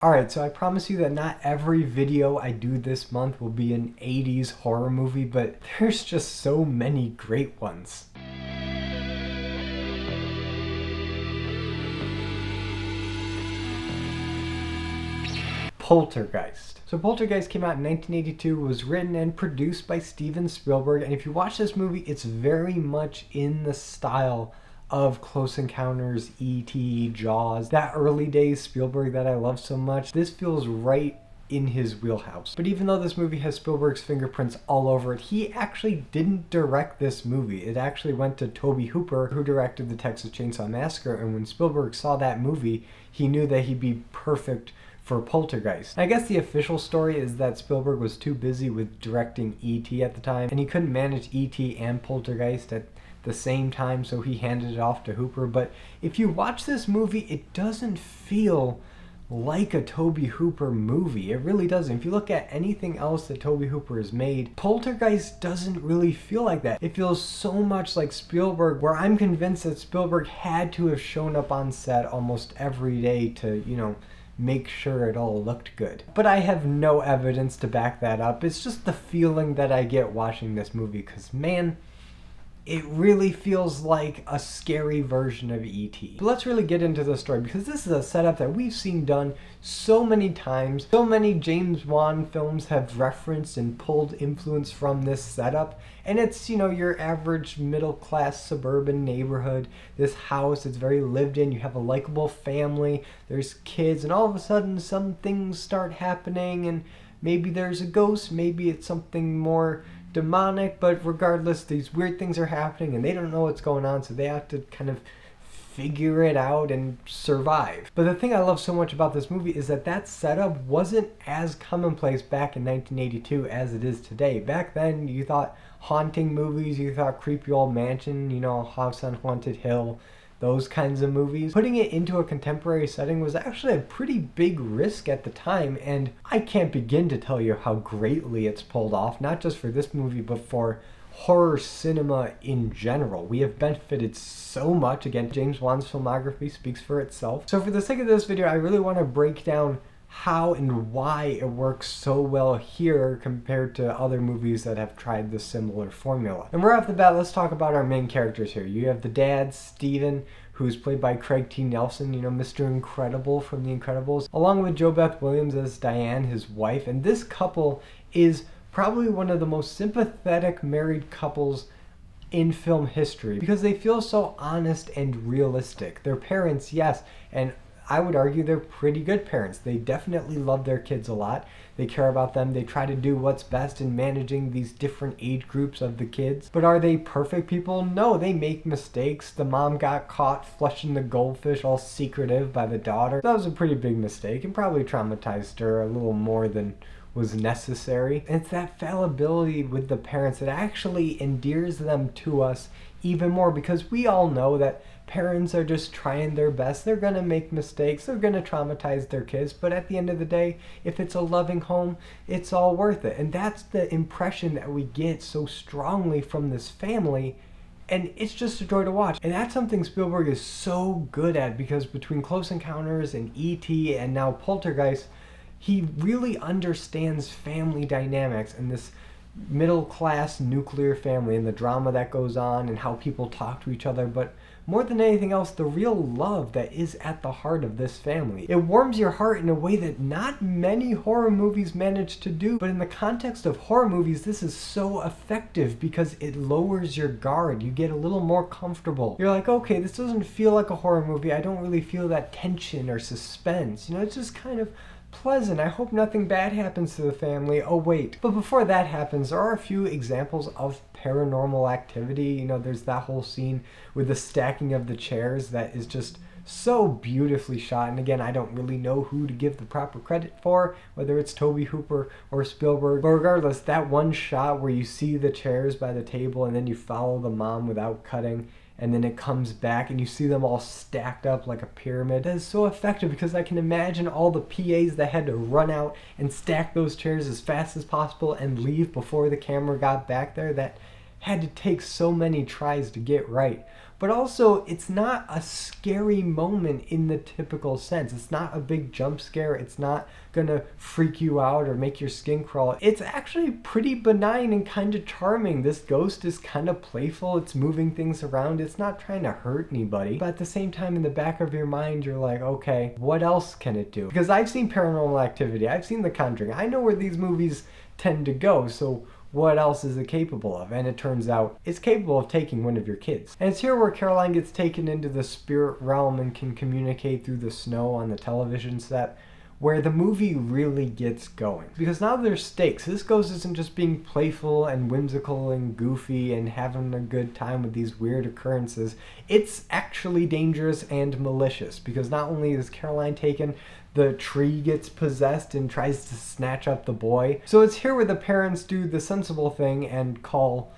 Alright, so I promise you that not every video I do this month will be an 80s horror movie, but there's just so many great ones. Poltergeist. So Poltergeist came out in 1982, was written and produced by Steven Spielberg, and if you watch this movie, it's very much in the style of Close Encounters, E.T., Jaws, that early days Spielberg that I love so much. This feels right in his wheelhouse. But even though this movie has Spielberg's fingerprints all over it, he actually didn't direct this movie. It actually went to Tobe Hooper, who directed the Texas Chainsaw Massacre, and when Spielberg saw that movie, he knew that he'd be perfect for Poltergeist. I guess the official story is that Spielberg was too busy with directing E.T. at the time, and he couldn't manage E.T. and Poltergeist at the same time, so he handed it off to Hooper. But if you watch this movie, it doesn't feel like a Tobe Hooper movie. It really doesn't. If you look at anything else that Tobe Hooper has made, Poltergeist doesn't really feel like that. It feels so much like Spielberg, where I'm convinced that Spielberg had to have shown up on set almost every day to, make sure it all looked good. But I have no evidence to back that up. It's just the feeling that I get watching this movie, because man, it really feels like a scary version of E.T. But let's really get into the story, because this is a setup that we've seen done so many times. So many James Wan films have referenced and pulled influence from this setup. And it's, your average middle-class suburban neighborhood. This house, it's very lived in. You have a likable family. There's kids, and all of a sudden some things start happening, and maybe there's a ghost, maybe it's something more demonic, but regardless, these weird things are happening and they don't know what's going on, so they have to kind of figure it out and survive. But the thing I love so much about this movie is that setup wasn't as commonplace back in 1982 as it is today. Back then, you thought haunting movies, you thought creepy old mansion, House on Haunted Hill, those kinds of movies. Putting it into a contemporary setting was actually a pretty big risk at the time, and I can't begin to tell you how greatly it's pulled off, not just for this movie, but for horror cinema in general. We have benefited so much. Again, James Wan's filmography speaks for itself. So for the sake of this video, I really want to break down how and why it works so well here compared to other movies that have tried this similar formula. And right off the bat, let's talk about our main characters here. You have the dad, Steven, who's played by Craig T. Nelson, Mr. Incredible from The Incredibles, along with Jo Beth Williams as Diane, his wife. And this couple is probably one of the most sympathetic married couples in film history, because they feel so honest and realistic. Their parents, yes, and I would argue they're pretty good parents. They definitely love their kids a lot. They care about them. They try to do what's best in managing these different age groups of the kids. But are they perfect people? No, they make mistakes. The mom got caught flushing the goldfish all secretive by the daughter. That was a pretty big mistake and probably traumatized her a little more than was necessary. And it's that fallibility with the parents that actually endears them to us even more, because we all know that parents are just trying their best. They're gonna make mistakes, they're gonna traumatize their kids, but at the end of the day, if it's a loving home, it's all worth it. And that's the impression that we get so strongly from this family, and it's just a joy to watch. And that's something Spielberg is so good at, because between Close Encounters and E.T. and now Poltergeist, he really understands family dynamics and this middle-class nuclear family and the drama that goes on and how people talk to each other, but more than anything else, the real love that is at the heart of this family. It warms your heart in a way that not many horror movies manage to do, but in the context of horror movies, this is so effective because it lowers your guard. You get a little more comfortable. You're like, okay, this doesn't feel like a horror movie. I don't really feel that tension or suspense. It's just kind of pleasant. I hope nothing bad happens to the family. Oh wait. But before that happens, there are a few examples of paranormal activity. There's that whole scene with the stacking of the chairs that is just so beautifully shot. And again, I don't really know who to give the proper credit for, whether it's Tobe Hooper or Spielberg. But regardless, that one shot where you see the chairs by the table and then you follow the mom without cutting, and then it comes back and you see them all stacked up like a pyramid. That is so effective, because I can imagine all the PAs that had to run out and stack those chairs as fast as possible and leave before the camera got back there. That had to take so many tries to get right. but also it's not a scary moment in the typical sense. It's not a big jump scare. It's not gonna freak you out or make your skin crawl. It's actually pretty benign and kind of charming. This ghost is kind of playful. It's moving things around. It's not trying to hurt anybody. But at the same time, in the back of your mind, you're like, okay, what else can it do? Because I've seen Paranormal Activity. I've seen The Conjuring. I know where these movies tend to go. So what else is it capable of? And it turns out it's capable of taking one of your kids. And it's here where Caroline gets taken into the spirit realm and can communicate through the snow on the television set, where the movie really gets going. Because now there's stakes. This ghost isn't just being playful and whimsical and goofy and having a good time with these weird occurrences. It's actually dangerous and malicious, because not only is Caroline taken, the tree gets possessed and tries to snatch up the boy. So it's here where the parents do the sensible thing and call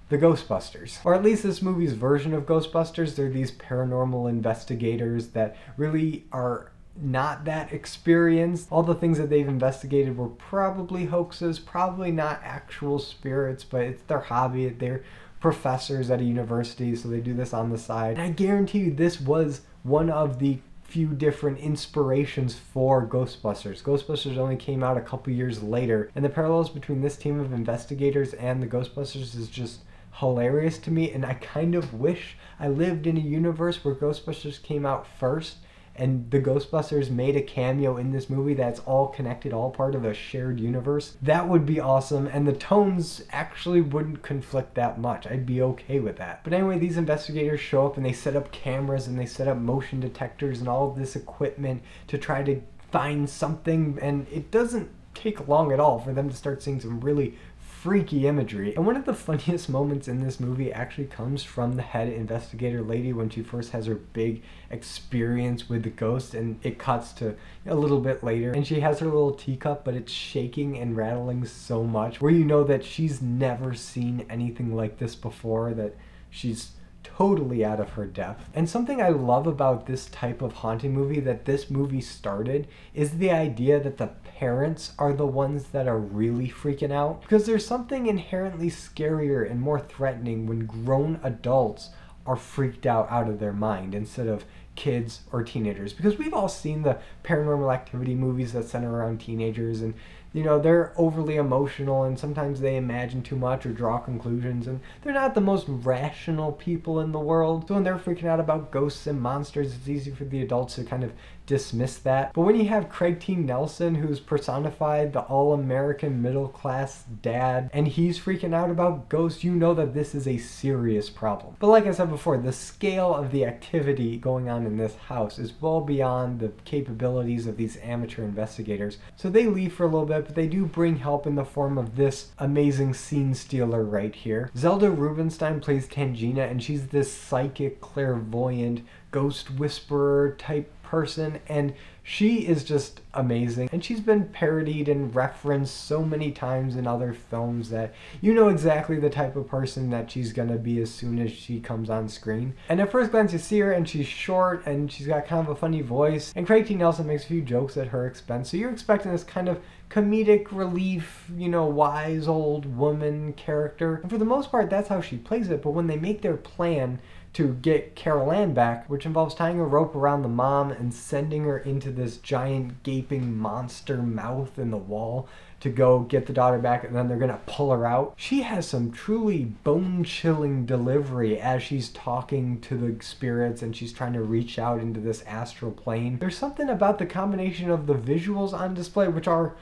the Ghostbusters. Or at least this movie's version of Ghostbusters. They're these paranormal investigators that really are not that experienced. All the things that they've investigated were probably hoaxes, probably not actual spirits, but it's their hobby. They're professors at a university, so they do this on the side. And I guarantee you this was one of the few different inspirations for Ghostbusters. Ghostbusters only came out a couple years later, and the parallels between this team of investigators and the Ghostbusters is just hilarious to me, and I kind of wish I lived in a universe where Ghostbusters came out first and the Ghostbusters made a cameo in this movie that's all connected, all part of a shared universe. That would be awesome, and the tones actually wouldn't conflict that much. I'd be okay with that. But anyway, these investigators show up and they set up cameras and they set up motion detectors and all of this equipment to try to find something, and it doesn't take long at all for them to start seeing some really freaky imagery. And one of the funniest moments in this movie actually comes from the head investigator lady when she first has her big experience with the ghost, and it cuts to a little bit later and she has her little teacup, but it's shaking and rattling so much, where you know that she's never seen anything like this before, that she's totally out of her depth. And something I love about this type of haunting movie that this movie started is the idea that the parents are the ones that are really freaking out, because there's something inherently scarier and more threatening when grown adults are freaked out of their mind instead of kids or teenagers. Because we've all seen the Paranormal Activity movies that center around teenagers, and you know, they're overly emotional and sometimes they imagine too much or draw conclusions, and they're not the most rational people in the world. So when they're freaking out about ghosts and monsters, it's easy for the adults to kind of dismiss that. But when you have Craig T. Nelson, who's personified the all-American middle-class dad, and he's freaking out about ghosts, you know that this is a serious problem. But like I said before, the scale of the activity going on in this house is well beyond the capabilities of these amateur investigators. So they leave for a little bit, but they do bring help in the form of this amazing scene stealer right here. Zelda Rubinstein plays Tangina, and she's this psychic, clairvoyant, ghost whisperer type person, and she is just amazing. And she's been parodied and referenced so many times in other films that you know exactly the type of person that she's gonna be as soon as she comes on screen. And at first glance you see her and she's short and she's got kind of a funny voice, and Craig T. Nelson makes a few jokes at her expense, so you're expecting this kind of comedic relief, you know, wise old woman character. And for the most part that's how she plays it. But when they make their plan to get Carol Ann back, which involves tying a rope around the mom and sending her into this giant gaping monster mouth in the wall to go get the daughter back, and then they're gonna pull her out. She has some truly bone-chilling delivery as she's talking to the spirits and she's trying to reach out into this astral plane. There's something about the combination of the visuals on display, which are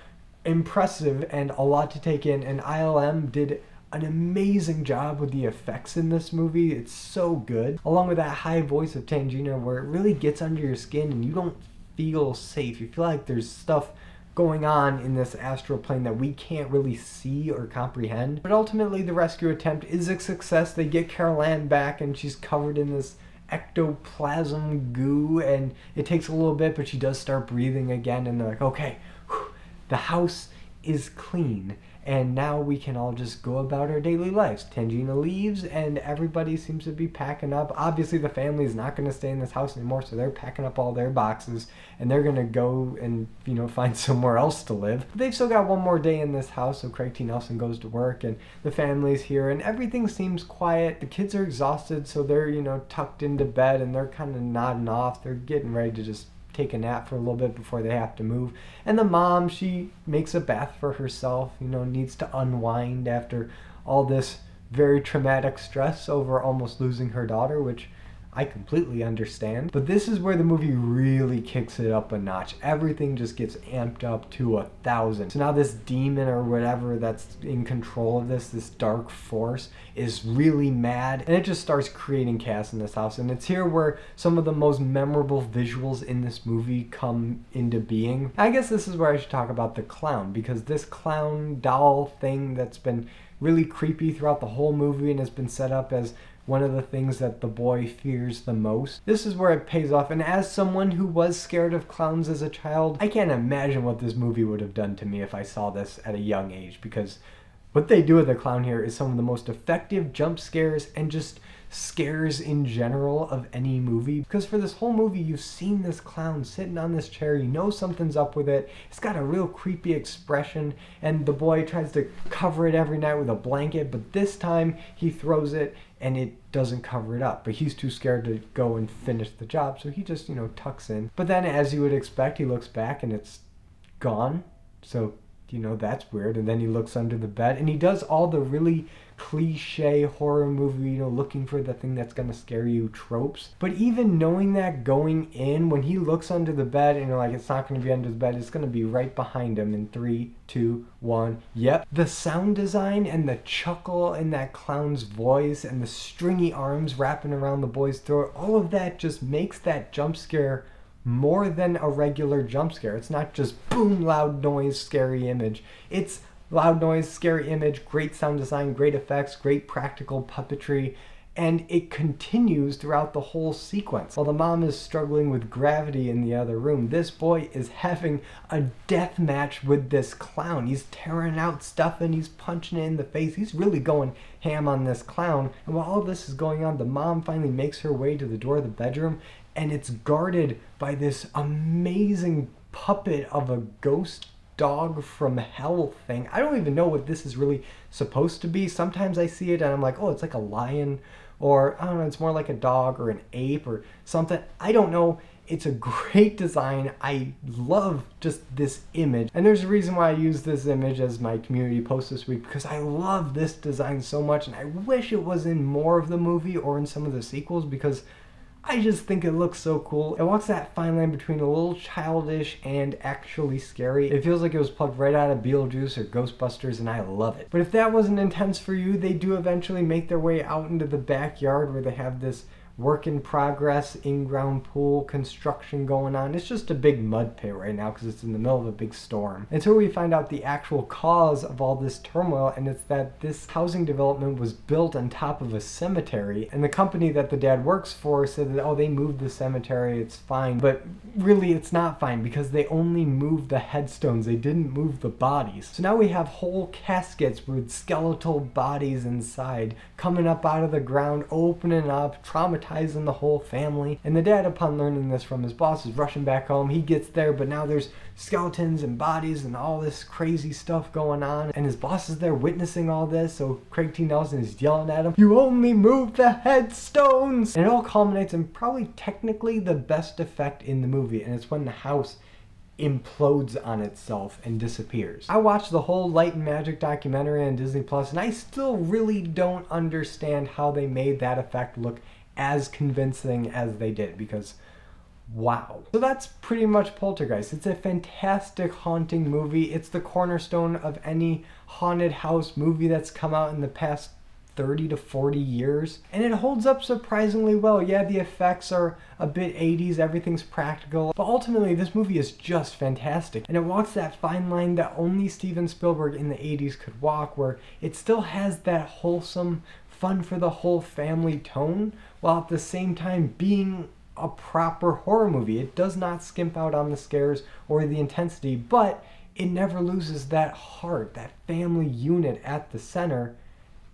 impressive and a lot to take in, and ILM did an amazing job with the effects in this movie. It's so good, along with that high voice of Tangina where it really gets under your skin and you don't feel safe. You feel like there's stuff going on in this astral plane that we can't really see or comprehend. But ultimately the rescue attempt is a success. They get Carol Ann back and she's covered in this ectoplasm goo, and it takes a little bit, but she does start breathing again, and they're like, okay, whew, the house is clean. and now we can all just go about our daily lives. Tangina leaves, and everybody seems to be packing up. Obviously, the family is not going to stay in this house anymore, so they're packing up all their boxes, and they're going to go and, find somewhere else to live. But they've still got one more day in this house, so Craig T. Nelson goes to work, and the family's here, and everything seems quiet. The kids are exhausted, so they're, tucked into bed, and they're kind of nodding off. They're getting ready to just take a nap for a little bit before they have to move. And the mom, she makes a bath for herself, needs to unwind after all this very traumatic stress over almost losing her daughter, which I completely understand. But this is where the movie really kicks it up a notch. Everything just gets amped up to 1,000. So now this demon or whatever that's in control of this dark force, is really mad. And it just starts creating chaos in this house. And it's here where some of the most memorable visuals in this movie come into being. I guess this is where I should talk about the clown, because this clown doll thing that's been really creepy throughout the whole movie and has been set up as one of the things that the boy fears the most. This is where it pays off, and as someone who was scared of clowns as a child, I can't imagine what this movie would have done to me if I saw this at a young age, because what they do with the clown here is some of the most effective jump scares and just scares in general of any movie. Because for this whole movie, you've seen this clown sitting on this chair, something's up with it, it's got a real creepy expression, and the boy tries to cover it every night with a blanket, but this time he throws it and it doesn't cover it up. But he's too scared to go and finish the job, so he just, tucks in. But then, as you would expect, he looks back and it's gone. So, that's weird. And then he looks under the bed, and he does all the really cliche horror movie, looking for the thing that's gonna scare you tropes. But even knowing that going in, when he looks under the bed and you're like, it's not gonna be under the bed, it's gonna be right behind him in 3, 2, 1. Yep. The sound design and the chuckle in that clown's voice and the stringy arms wrapping around the boy's throat, all of that just makes that jump scare more than a regular jump scare. It's not just boom, loud noise, scary image. It's loud noise, scary image, great sound design, great effects, great practical puppetry, and it continues throughout the whole sequence. While the mom is struggling with gravity in the other room, this boy is having a death match with this clown. He's tearing out stuff and he's punching it in the face. He's really going ham on this clown. And while all this is going on, the mom finally makes her way to the door of the bedroom, and it's guarded by this amazing puppet of a ghost dog from hell thing. I don't even know what this is really supposed to be. Sometimes I see it and I'm like, oh, it's like a lion, or I don't know, it's more like a dog or an ape or something. I don't know. It's a great design. I love just this image. And there's a reason why I use this image as my community post this week, because I love this design so much, and I wish it was in more of the movie or in some of the sequels, because I just think it looks so cool. It walks that fine line between a little childish and actually scary. It feels like it was plucked right out of Beetlejuice or Ghostbusters, and I love it. But if that wasn't intense for you, they do eventually make their way out into the backyard where they have this work in progress in-ground pool construction going on. It's just a big mud pit right now because it's in the middle of a big storm. Until we find out the actual cause of all this turmoil, and it's that this housing development was built on top of a cemetery, and the company that the dad works for said that, oh, they moved the cemetery, it's fine. But really it's not fine, because they only moved the headstones, they didn't move the bodies. So now we have whole caskets with skeletal bodies inside coming up out of the ground, opening up, traumatizing the whole family. And the dad, upon learning this from his boss, is rushing back home. He gets there, but now there's skeletons and bodies and all this crazy stuff going on, and his boss is there witnessing all this. So Craig T. Nelson is yelling at him, "You only moved the headstones!" And it all culminates in probably technically the best effect in the movie, and it's when the house implodes on itself and disappears. I watched the whole Light and Magic documentary on Disney Plus, and I still really don't understand how they made that effect look as convincing as they did, because wow. So that's pretty much Poltergeist. It's a fantastic haunting movie. It's the cornerstone of any haunted house movie that's come out in the past 30 to 40 years, and it holds up surprisingly well. Yeah, the effects are a bit 80s, everything's practical, but ultimately this movie is just fantastic, and it walks that fine line that only Steven Spielberg in the 80s could walk, where it still has that wholesome, fun for the whole family tone, while at the same time being a proper horror movie. It does not skimp out on the scares or the intensity, but it never loses that heart, that family unit at the center.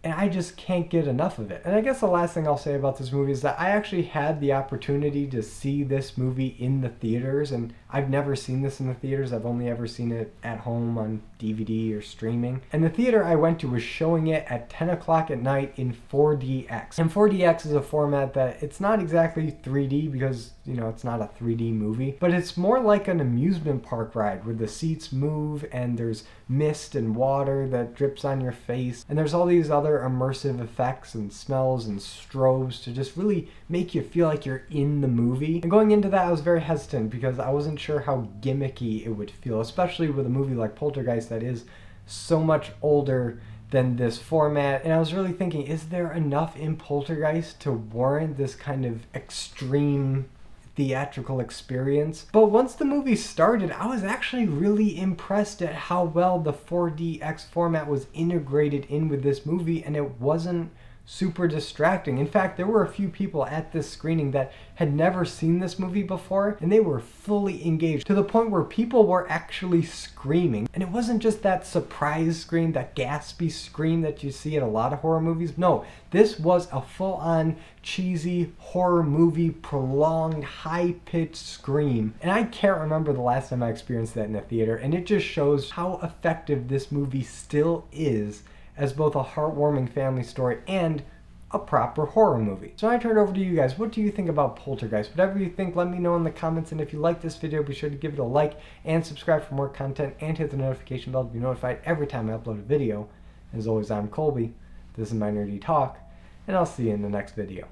And I just can't get enough of it. And I guess the last thing I'll say about this movie is that I actually had the opportunity to see this movie in the theaters, and I've never seen this in the theaters. I've only ever seen it at home on DVD or streaming. And the theater I went to was showing it at 10 o'clock at night in 4DX. And 4DX is a format that it's not exactly 3D because, you know, it's not a 3D movie, but it's more like an amusement park ride where the seats move and there's mist and water that drips on your face. And there's all these other immersive effects and smells and strobes to just really make you feel like you're in the movie. And going into that, I was very hesitant because I wasn't sure how gimmicky it would feel, especially with a movie like Poltergeist that is so much older than this format. And I was really thinking, is there enough in Poltergeist to warrant this kind of extreme theatrical experience? But once the movie started, I was actually really impressed at how well the 4DX format was integrated in with this movie, and it wasn't super distracting. In fact, there were a few people at this screening that had never seen this movie before, and they were fully engaged to the point where people were actually screaming. And it wasn't just that surprise scream, that gaspy scream that you see in a lot of horror movies. No, this was a full-on cheesy horror movie, prolonged, high-pitched scream. And I can't remember the last time I experienced that in a theater, and it just shows how effective this movie still is as both a heartwarming family story and a proper horror movie. So I turn it over to you guys. What do you think about Poltergeist? Whatever you think, let me know in the comments. And if you like this video, be sure to give it a like and subscribe for more content and hit the notification bell to be notified every time I upload a video. As always, I'm Colby. This is my Nerdy Talk, and I'll see you in the next video.